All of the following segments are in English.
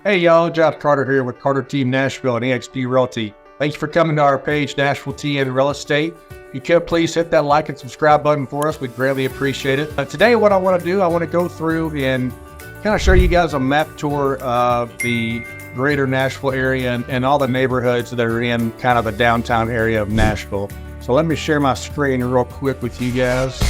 Hey y'all, Josh Carter here with Carter Team Nashville and eXp Realty. Thanks for coming to our page, Nashville TN Real Estate. If you could, please hit that like and subscribe button for us. We'd greatly appreciate it. Today, what I want to do, I want to go through and kind of show you guys a map tour of the Greater Nashville area and all the neighborhoods that are in kind of the downtown area of Nashville. So let me share my screen real quick with you guys.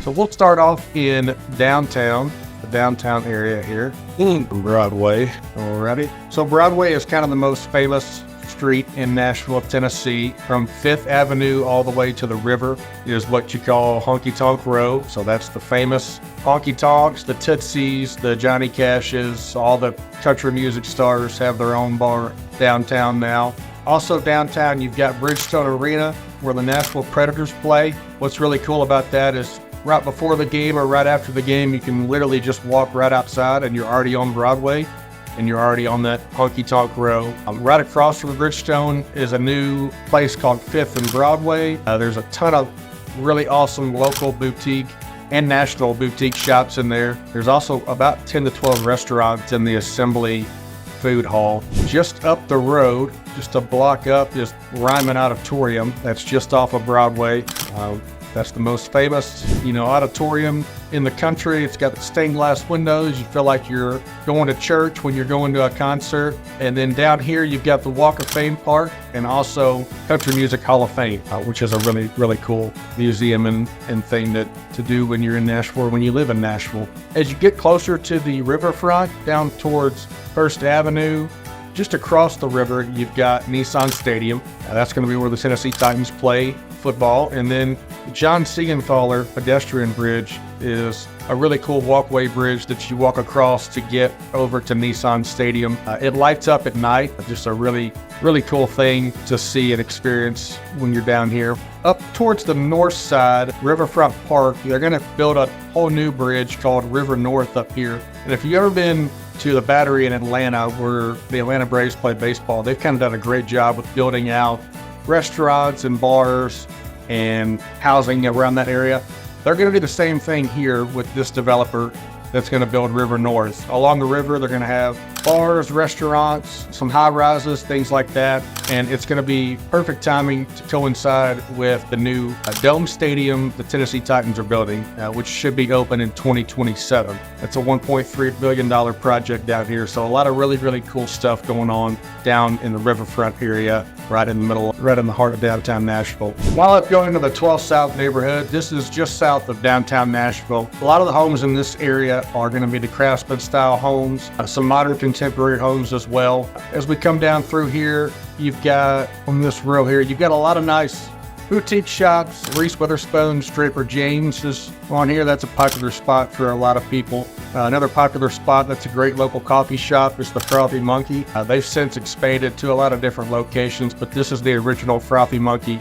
So we'll start off in downtown, the downtown area here, Broadway. Alrighty. So Broadway is kind of the most famous street in Nashville, Tennessee. From 5th Avenue all the way to the river is what you call Honky Tonk Row. So that's the famous honky tonks, the Tootsies, the Johnny Cashes, all the country music stars have their own bar downtown now. Also downtown, you've got Bridgestone Arena where the Nashville Predators play. What's really cool about that is right before the game or right after the game, you can literally just walk right outside and you're already on Broadway and you're already on that Honky Tonk Row. Right across from Bridgestone is a new place called 5th and Broadway. There's a ton of really awesome local boutique and national boutique shops in there. There's also about 10 to 12 restaurants in the Assembly Food Hall. Just up the road, just a block up, is Ryman Auditorium. That's just off of Broadway. That's the most famous, auditorium in the country. It's got the stained glass windows. You feel like you're going to church when you're going to a concert. And then down here, you've got the Walk of Fame Park and also Country Music Hall of Fame, which is a really, really cool museum and thing to do when you're in Nashville or when you live in Nashville. As you get closer to the riverfront, down towards 1st Avenue, just across the river, you've got Nissan Stadium. That's going to be where the Tennessee Titans play football. And then John Siegenthaler Pedestrian Bridge is a really cool walkway bridge that you walk across to get over to Nissan Stadium. It lights up at night. Just a really, really cool thing to see and experience when you're down here. Up towards the north side, Riverfront Park, they're going to build a whole new bridge called River North up here. And if you've ever been to the Battery in Atlanta where the Atlanta Braves play baseball, they've kind of done a great job with building out restaurants and bars and housing around that area. They're going to do the same thing here with this developer that's going to build River North. Along the river, they're going to have bars, restaurants, some high rises, things like that. And it's going to be perfect timing to coincide with the new Dome Stadium the Tennessee Titans are building, which should be open in 2027. It's a $1.3 billion project down here. So a lot of really, really cool stuff going on down in the riverfront area, right in the middle, right in the heart of downtown Nashville. While I'm going to the 12th South neighborhood, this is just south of downtown Nashville. A lot of the homes in this area are going to be the craftsman style homes, some modern contemporary homes as well. As we come down through here, you've got on this row here, you've got a lot of nice boutique shops. Reese Witherspoon's Draper James is on here. That's a popular spot for a lot of people. Another popular spot that's a great local coffee shop is the Frothy Monkey. They've since expanded to a lot of different locations, but this is the original Frothy Monkey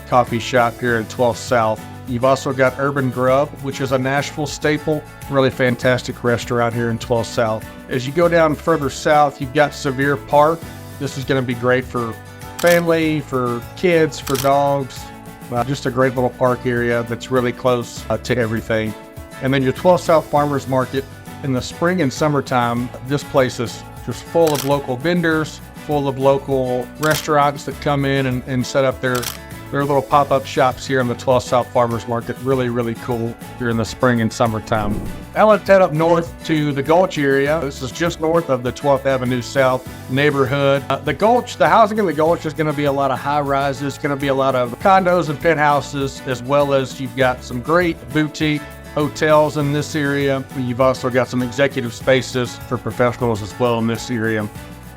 coffee shop here in 12th South. You've also got Urban Grub, which is a Nashville staple. Really fantastic restaurant here in 12th South. As you go down further south, you've got Sevier Park. This is going to be great for family, for kids, for dogs. Just a great little park area that's really close to everything. And then your 12th South Farmers Market. In the spring and summertime, this place is just full of local vendors, full of local restaurants that come in and set up their little pop-up shops here in the 12th South Farmers Market. Really, really cool here in the spring and summertime. Now let's head up north to the Gulch area. This is just north of the 12th Avenue South neighborhood. The Gulch, the housing in the Gulch is going to be a lot of high rises, going to be a lot of condos and penthouses, as well as you've got some great boutique hotels in this area. You've also got some executive spaces for professionals as well in this area.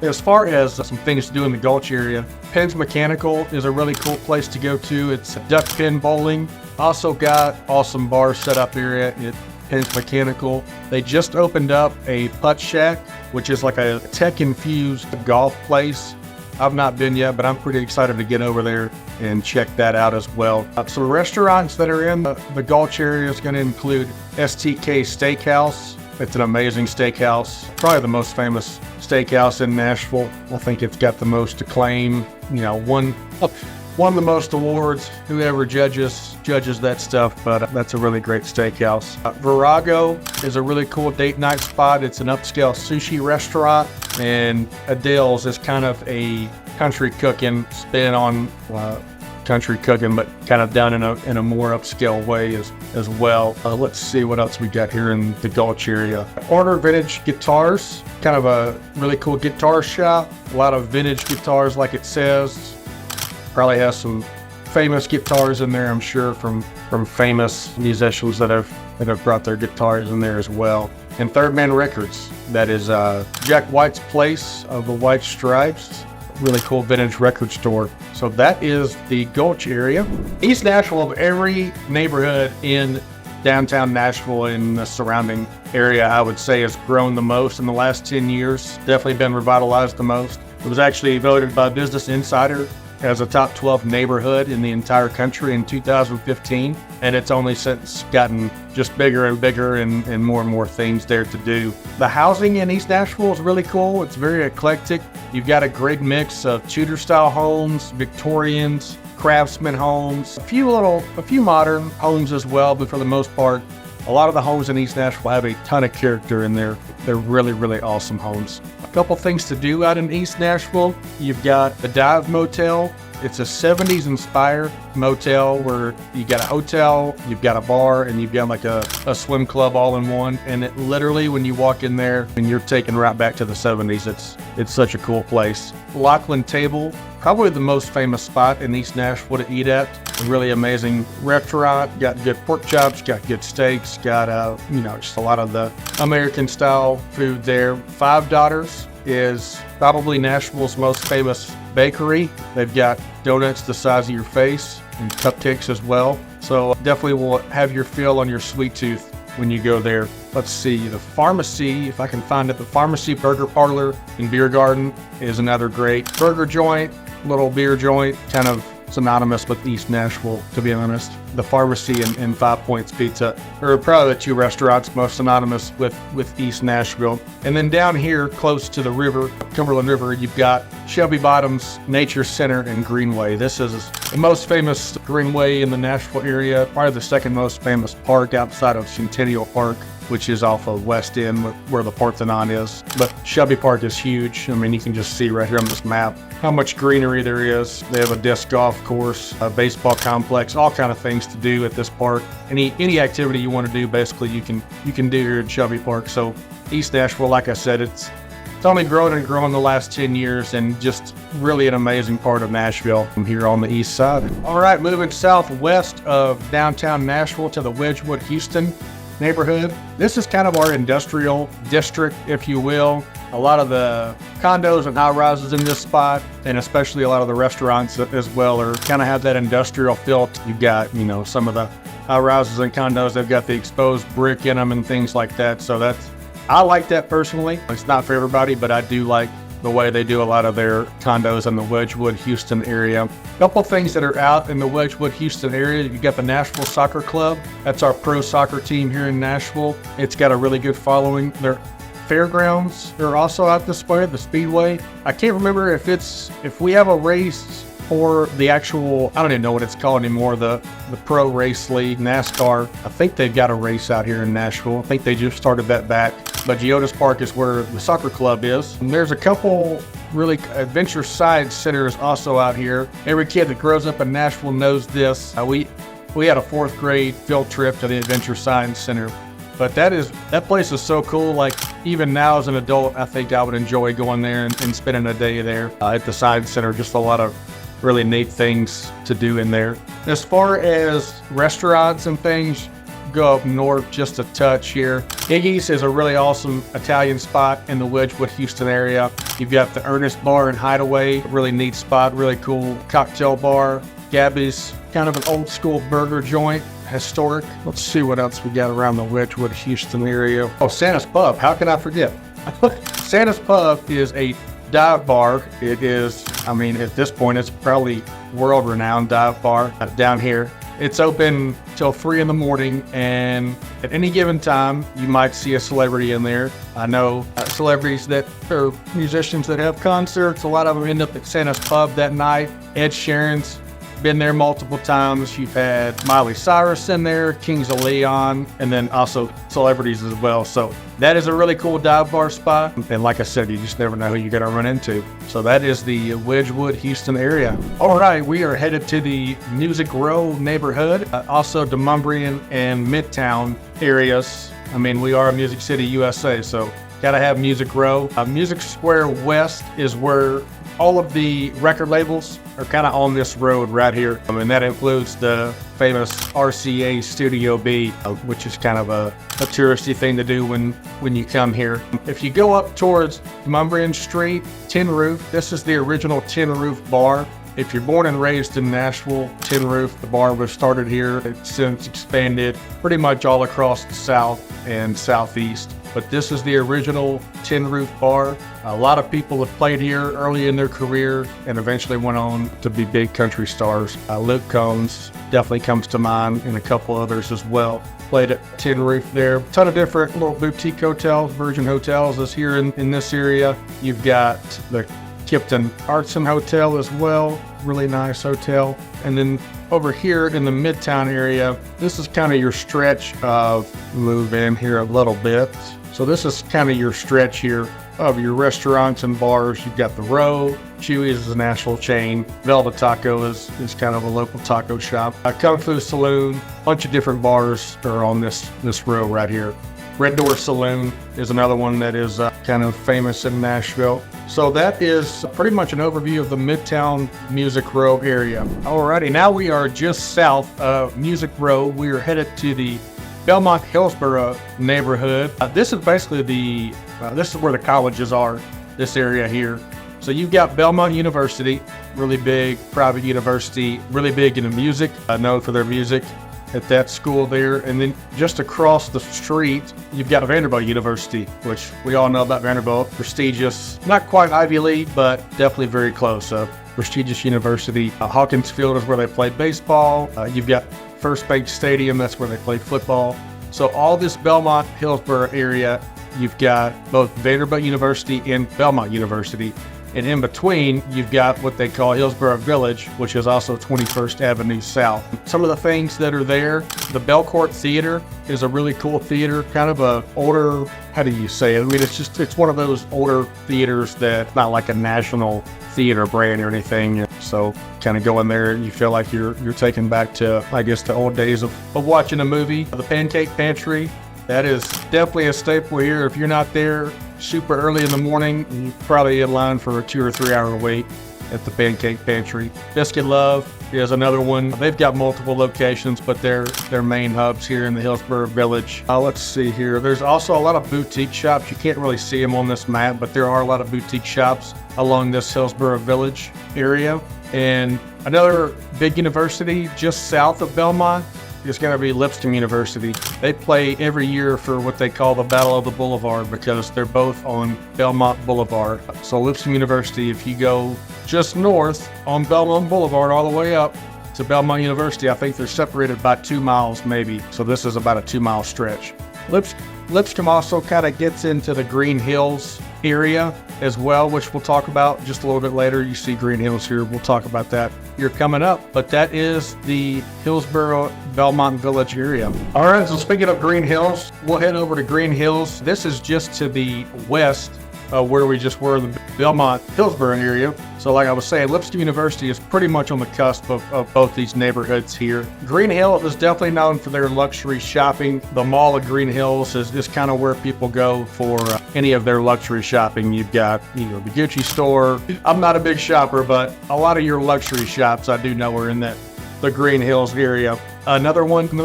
As far as some things to do in the Gulch area, Penn's Mechanical is a really cool place to go to. It's duck pin bowling. Also got awesome bars set up area at Penn's Mechanical. They just opened up a putt shack, which is like a tech-infused golf place. I've not been yet, but I'm pretty excited to get over there and check that out as well. Some restaurants that are in the Gulch area is going to include STK Steakhouse. It's an amazing steakhouse, probably the most famous steakhouse in Nashville. I think it's got the most acclaim won the most awards. Whoever judges that stuff, but that's a really great steakhouse. Virago is a really cool date night spot. It's an upscale sushi restaurant, and Adele's is kind of a country cooking spin on country cooking, but kind of done in a more upscale way as well. Let's see what else we got here in the Gulch area. Order Vintage Guitars, kind of a really cool guitar shop. A lot of vintage guitars, like it says. Probably has some famous guitars in there, I'm sure, from famous musicians that have brought their guitars in there as well. And Third Man Records, that is Jack White's Place of the White Stripes. Really cool vintage record store. So that is the Gulch area. East Nashville, of every neighborhood in downtown Nashville and the surrounding area, I would say has grown the most in the last 10 years. Definitely been revitalized the most. It was actually voted by Business Insider as a top 12 neighborhood in the entire country in 2015, and it's only since gotten just bigger and bigger and more things there to do. The housing in East Nashville is really cool. It's very eclectic. You've got a great mix of Tudor style homes, Victorians, craftsman homes, a few modern homes as well, but for the most part, a lot of the homes in East Nashville have a ton of character in there. They're really awesome homes. A couple things to do out in East Nashville. You've got the Dive Motel. It's a 70s inspired motel where you got a hotel, you've got a bar, and you've got like a swim club all in one. And it literally, when you walk in there, and you're taken right back to the 70s. It's such a cool place. Lachlan Table, probably the most famous spot in East Nashville to eat at. A really amazing restaurant. Got good pork chops, got good steaks, got just a lot of the American style food there. Five Daughters is probably Nashville's most famous bakery. They've got donuts the size of your face and cupcakes as well. So definitely will have your fill on your sweet tooth when you go there. Let's see, the Pharmacy, if I can find it, the Pharmacy Burger Parlor and Beer Garden is another great burger joint, little beer joint, kind of synonymous with East Nashville, to be honest. The Pharmacy and 5 Points Pizza are probably the two restaurants most synonymous with East Nashville. And then down here, close to the river, Cumberland River, you've got Shelby Bottoms Nature Center and Greenway. This is the most famous greenway in the Nashville area, probably the second most famous park outside of Centennial Park, which is off of West End where the Parthenon is. But Shelby Park is huge. I mean, you can just see right here on this map how much greenery there is. They have a disc golf course, a baseball complex, all kind of things to do at this park. Any activity you want to do, basically, you can do here at Shelby Park. So East Nashville, like I said, it's only grown and grown the last 10 years, and just really an amazing part of Nashville from here on the east side. All right, moving southwest of downtown Nashville to the Wedgewood, Houston neighborhood. This is kind of our industrial district, if you will. A lot of the condos and high rises in this spot, and especially a lot of the restaurants as well, are kind of have that industrial feel. You've got, some of the high rises and condos, they've got the exposed brick in them and things like that. So I like that personally. It's not for everybody, but I do like the way they do a lot of their condos in the Wedgewood, Houston area. A couple things that are out in the Wedgewood, Houston area. You got the Nashville Soccer Club. That's our pro soccer team here in Nashville. It's got a really good following. Their fairgrounds are also out this way, the Speedway. I can't remember if we have a race for the actual, I don't even know what it's called anymore, the Pro Race League, NASCAR. I think they've got a race out here in Nashville. I think they just started that back. But Geodis Park is where the soccer club is. And there's a couple really adventure science centers also out here. Every kid that grows up in Nashville knows this. We had a 4th grade field trip to the Adventure Science Center. But that place is so cool. Like, even now as an adult, I think I would enjoy going there and spending a day there at the Science Center. Just a lot of really neat things to do in there. As far as restaurants and things, go up north just a touch here. Iggy's is a really awesome Italian spot in the Wedgewood, Houston area. You've got the Ernest Bar and Hideaway, really neat spot, really cool cocktail bar. Gabby's, kind of an old school burger joint, historic. Let's see what else we got around the Wedgewood, Houston area. Oh, Santa's Pub, how can I forget? Santa's Pub is a dive bar. It is, at this point, it's probably world-renowned dive bar down here. It's open till 3 in the morning, and at any given time, you might see a celebrity in there. I know celebrities that are musicians that have concerts. A lot of them end up at Santa's Pub that night. Ed Sheeran's been there multiple times. You've had Miley Cyrus in there, Kings of Leon, and then also celebrities as well. So that is a really cool dive bar spot. And like I said, you just never know who you're gonna run into. So that is the Wedgewood, Houston area. All right, we are headed to the Music Row neighborhood, also Demumbrian and Midtown areas. I mean, we are Music City, USA, so gotta have Music Row. Music Square West is where all of the record labels are kind of on this road right here. And that includes the famous RCA Studio B, which is kind of a touristy thing to do when you come here. If you go up towards Demumbrian Street, Tin Roof, this is the original Tin Roof bar. If you're born and raised in Nashville, Tin Roof, the bar was started here. It's since expanded pretty much all across the south and southeast. But this is the original Tin Roof bar. A lot of people have played here early in their career and eventually went on to be big country stars. Luke Combs definitely comes to mind, and a couple others as well. Played at Tin Roof there. A ton of different little boutique hotels. Virgin Hotels is here in this area. You've got the Kipton Artson Hotel as well. Really nice hotel. And then over here in the Midtown area, this is kind of your stretch of move in here a little bit. So this is kind of your stretch here of your restaurants and bars. You've got the Row, Chewy's is a national chain. Velvet Taco is kind of a local taco shop. Kung Fu Saloon, a bunch of different bars are on this row right here. Red Door Saloon is another one that is kind of famous in Nashville. So that is pretty much an overview of the Midtown Music Row area. Alrighty, now we are just south of Music Row. We are headed to the Belmont Hillsboro neighborhood. This is basically this is where the colleges are, this area here. So you've got Belmont University, really big private university, really big into music, known for their music at that school there. And then just across the street, you've got Vanderbilt University, which we all know about Vanderbilt. Prestigious, not quite Ivy League, but definitely very close. Prestigious university. Hawkins Field is where they play baseball. You've got First Bank Stadium, that's where they play football. So all this Belmont Hillsboro area, you've got both Vanderbilt University and Belmont University. And in between, you've got what they call Hillsboro Village, which is also 21st Avenue South. Some of the things that are there, the Belcourt Theater is a really cool theater, kind of a older, how do you say it? I mean, it's one of those older theaters that's not like a national theater brand or anything. So kind of go in there and you feel like you're taken back to, I guess, the old days of watching a movie. The Pancake Pantry, that is definitely a staple here. If you're not there super early in the morning, you're probably in line for a 2 or 3 hour wait at the Pancake Pantry. Biscuit Love is another one. They've got multiple locations, but their main hubs here in the Hillsboro Village. Let's see here. There's also a lot of boutique shops. You can't really see them on this map, but there are a lot of boutique shops along this Hillsboro Village area. And another big university just south of Belmont is going to be Lipscomb University. They play every year for what they call the Battle of the Boulevard because they're both on Belmont Boulevard. So Lipscomb University, if you go just north on Belmont Boulevard all the way up to Belmont University, I think they're separated by 2 miles maybe. So this is about a 2 mile stretch. Lipscomb also kind of gets into the Green Hills area as well, which we'll talk about just a little bit later. You see Green Hills here. We'll talk about that here coming up. But that is the Hillsboro Belmont Village area. All right, so speaking of Green Hills, we'll head over to Green Hills. This is just to the west where we just were in the Belmont Hillsboro area. So like I was saying, Lipscomb University is pretty much on the cusp of both these neighborhoods here. Green Hill is definitely known for their luxury shopping. The Mall of Green Hills is kind of where people go for any of their luxury shopping. You've got, the Gucci store. I'm not a big shopper, but a lot of your luxury shops I do know are in the Green Hills area. Another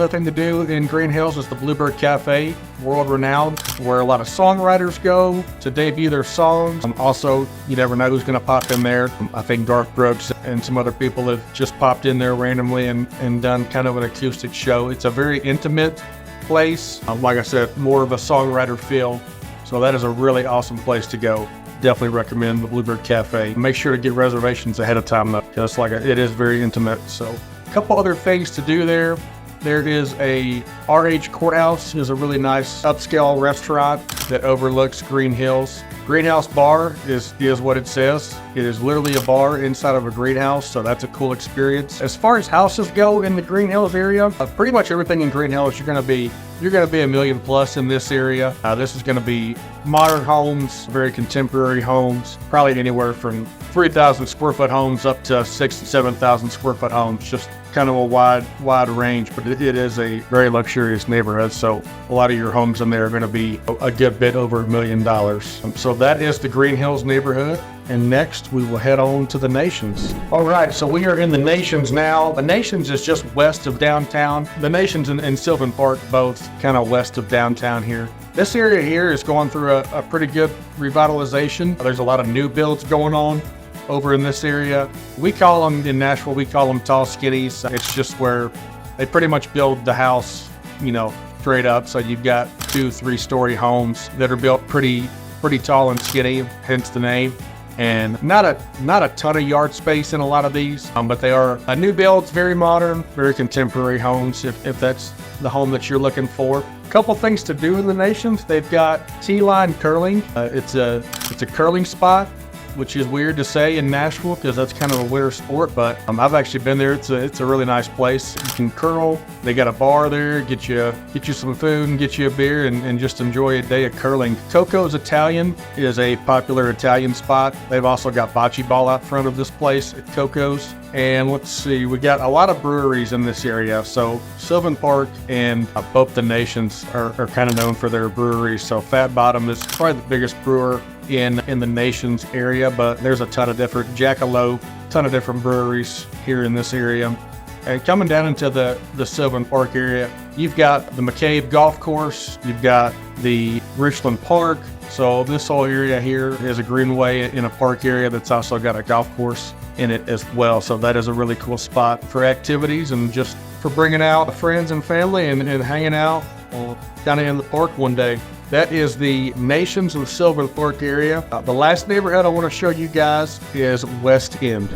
thing to do in Green Hills is the Bluebird Cafe, world renowned, where a lot of songwriters go to debut their songs. Also, you never know who's going to pop in there. I think Garth Brooks and some other people have just popped in there randomly and done kind of an acoustic show. It's a very intimate place. Like I said, more of a songwriter feel. So that is a really awesome place to go. Definitely recommend the Bluebird Cafe. Make sure to get reservations ahead of time though, because it is very intimate. So a couple other things to do there. there is a RH Courthouse, is a really nice upscale restaurant that overlooks Green Hills. Greenhouse Bar is what it says. It is literally a bar inside of a greenhouse, so that's a cool experience. As far as houses go in the Green Hills area, pretty much everything in Green Hills, you're gonna be $1 million plus in this area. This is gonna be modern homes, very contemporary homes, probably anywhere from 3,000 square foot homes up to 6,000 to 7,000 square foot homes. Just kind of a wide range, but it is a very luxurious neighborhood. So a lot of your homes in there are going to be a good bit over $1 million. So that is the Green Hills neighborhood. And next we will head on to the Nations. All right, so we are in the Nations now. The Nations is just west of downtown. The Nations and Sylvan Park, both kind of west of downtown here. This area here is going through a pretty good revitalization. There's a lot of new builds going on over in this area. We call them, in Nashville, we call them tall skinnies. It's just where they pretty much build the house, straight up. So you've got 2-3 story homes that are built pretty tall and skinny, hence the name. And not a ton of yard space in a lot of these, but they are new builds, very modern, very contemporary homes, if that's the home that you're looking for. A couple things to do in the Nations. They've got T-line curling. It's a curling spot, which is weird to say in Nashville because that's kind of a winter sport, but I've actually been there. It's a really nice place. You can curl. They got a bar there, get you some food and get you a beer and just enjoy a day of curling. Coco's Italian is a popular Italian spot. They've also got bocce ball out front of this place at Coco's. And let's see, we got a lot of breweries in this area. So Sylvan Park and both the Nations are kind of known for their breweries. So Fat Bottom is probably the biggest brewer in the Nations area, but there's a ton of different Jackalope, ton of different breweries here in this area. And coming down into the Sylvan Park area, you've got the McCabe Golf Course, you've got the Richland Park. So this whole area here is a greenway in a park area that's also got a golf course in it as well. So that is a really cool spot for activities and just for bringing out friends and family and hanging out kind of in the park one day. That is the Nations of the Sylvan Park area. The last neighborhood I want to show you guys is West End.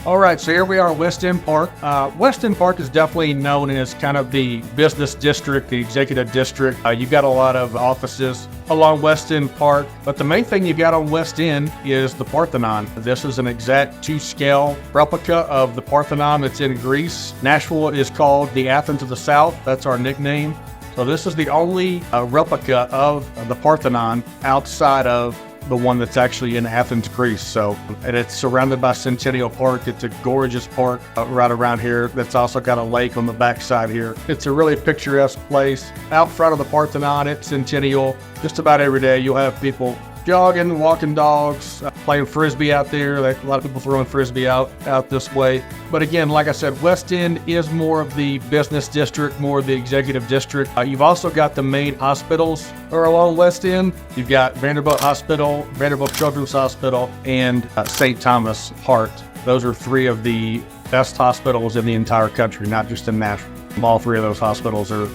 All right, so here we are, West End Park. West End Park is definitely known as kind of the business district, the executive district. You've got a lot of offices along West End Park, but the main thing you've got on West End is the Parthenon. This is an exact 2-scale replica of the Parthenon that's in Greece. Nashville is called the Athens of the South. That's our nickname. So this is the only replica of the Parthenon outside of the one that's actually in Athens, Greece. So, and it's surrounded by Centennial Park. It's a gorgeous park right around here that's also got a lake on the backside here. It's a really picturesque place. Out front of the Parthenon at Centennial, just about every day you'll have people jogging, walking dogs, playing Frisbee out there. A lot of people throwing Frisbee out this way. But again, like I said, West End is more of the business district, more of the executive district. You've also got the main hospitals are along West End. You've got Vanderbilt Hospital, Vanderbilt Children's Hospital, and St. Thomas Heart. Those are 3 of the best hospitals in the entire country, not just in Nashville. All 3 of those hospitals are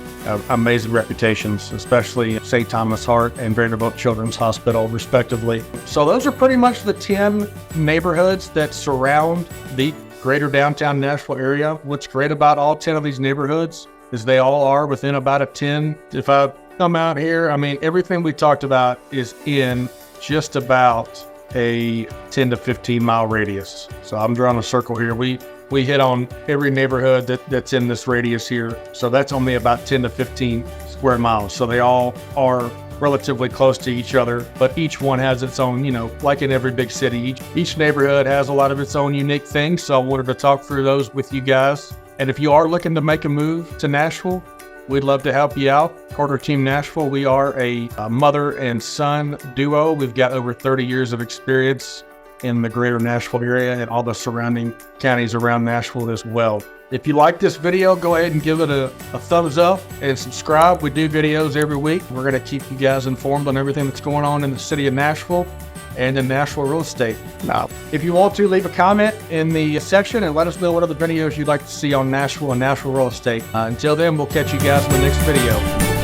amazing reputations, especially St. Thomas Heart and Vanderbilt Children's Hospital, respectively. So those are pretty much the 10 neighborhoods that surround the greater downtown Nashville area. What's great about all 10 of these neighborhoods is they all are within about a 10. If I come out here, I mean, everything we talked about is in just about a 10 to 15 mile radius. So I'm drawing a circle here. We hit on every neighborhood that's in this radius here. So that's only about 10 to 15 square miles. So they all are relatively close to each other, but each one has its own, like in every big city, each neighborhood has a lot of its own unique things. So I wanted to talk through those with you guys. And if you are looking to make a move to Nashville, we'd love to help you out. Carter Team Nashville, we are a mother and son duo. We've got over 30 years of experience in the greater Nashville area and all the surrounding counties around Nashville as well. If you like this video, go ahead and give it a thumbs up and subscribe. We do videos every week. We're going to keep you guys informed on everything that's going on in the city of Nashville and in Nashville real estate. Now, if you want to, leave a comment in the section and let us know what other videos you'd like to see on Nashville and Nashville real estate. Until then, we'll catch you guys in the next video.